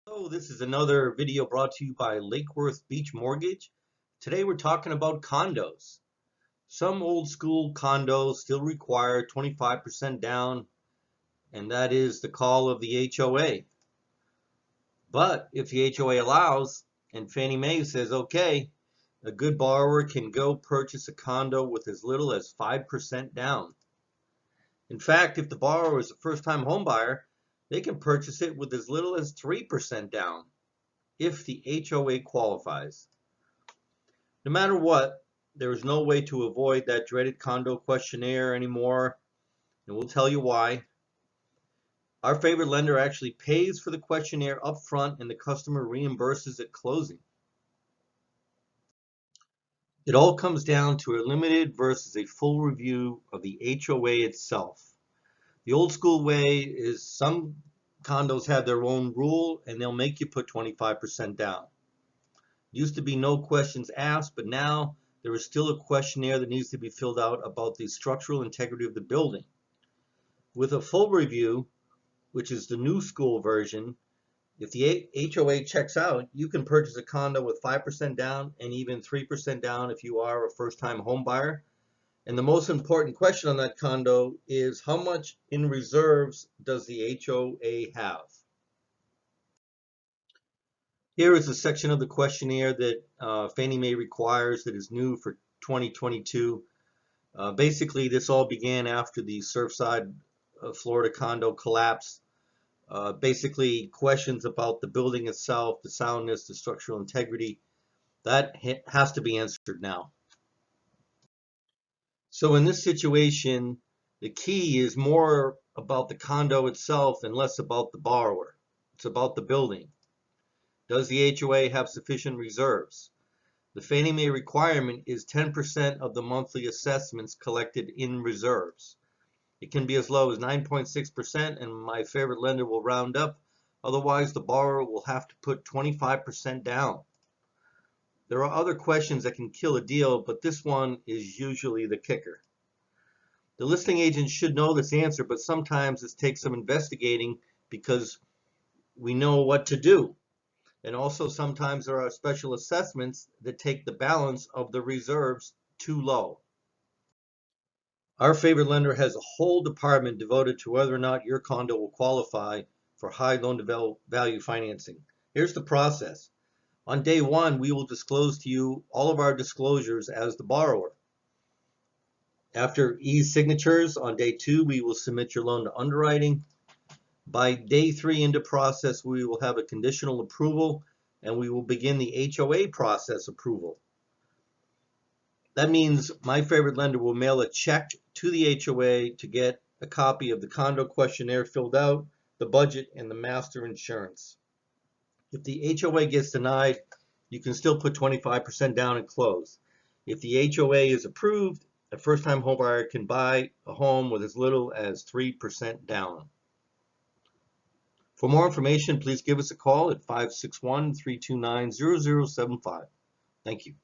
So this is another video brought to you by Lake Worth Beach Mortgage. Today we're talking about condos. Some old school condos still require 25% down, and that is the call of the HOA. But if the HOA allows, and Fannie Mae says okay, a good borrower can go purchase a condo with as little as 5% down. In fact, if the borrower is a first-time home buyer, they can purchase it with as little as 3% down if the HOA qualifies. No matter what, there is no way to avoid that dreaded condo questionnaire anymore, and we'll tell you why. Our favorite lender actually pays for the questionnaire up front and the customer reimburses at closing. It all comes down to a limited versus a full review of the HOA itself. The old school way is some condos have their own rule and they'll make you put 25% down. Used to be no questions asked, but now there is still a questionnaire that needs to be filled out about the structural integrity of the building. With a full review, which is the new school version, if the HOA checks out, you can purchase a condo with 5% down and even 3% down if you are a first-time home buyer. And the most important question on that condo is how much in reserves does the HOA have? Here is a section of the questionnaire that Fannie Mae requires that is new for 2022. Basically, this all began after the Surfside, Florida condo collapse. Basically, questions about the building itself, the soundness, the structural integrity, that has to be answered now. So in this situation, the key is more about the condo itself and less about the borrower. It's about the building. Does the HOA have sufficient reserves? The Fannie Mae requirement is 10% of the monthly assessments collected in reserves. It can be as low as 9.6%, and my favorite lender will round up. Otherwise, the borrower will have to put 25% down. There are other questions that can kill a deal, but this one is usually the kicker. The listing agent should know this answer, but sometimes it takes some investigating because we know what to do. And also sometimes there are special assessments that take the balance of the reserves too low. Our favorite lender has a whole department devoted to whether or not your condo will qualify for high loan-to-value financing. Here's the process. On day one, we will disclose to you all of our disclosures as the borrower. After e-signatures, on day two, we will submit your loan to underwriting. By day three into process, we will have a conditional approval and we will begin the HOA process approval. That means my favorite lender will mail a check to the HOA to get a copy of the condo questionnaire filled out, the budget, and the master insurance. If the HOA gets denied, you can still put 25% down and close. If the HOA is approved, a first-time homebuyer can buy a home with as little as 3% down. For more information, please give us a call at 561-329-0075. Thank you.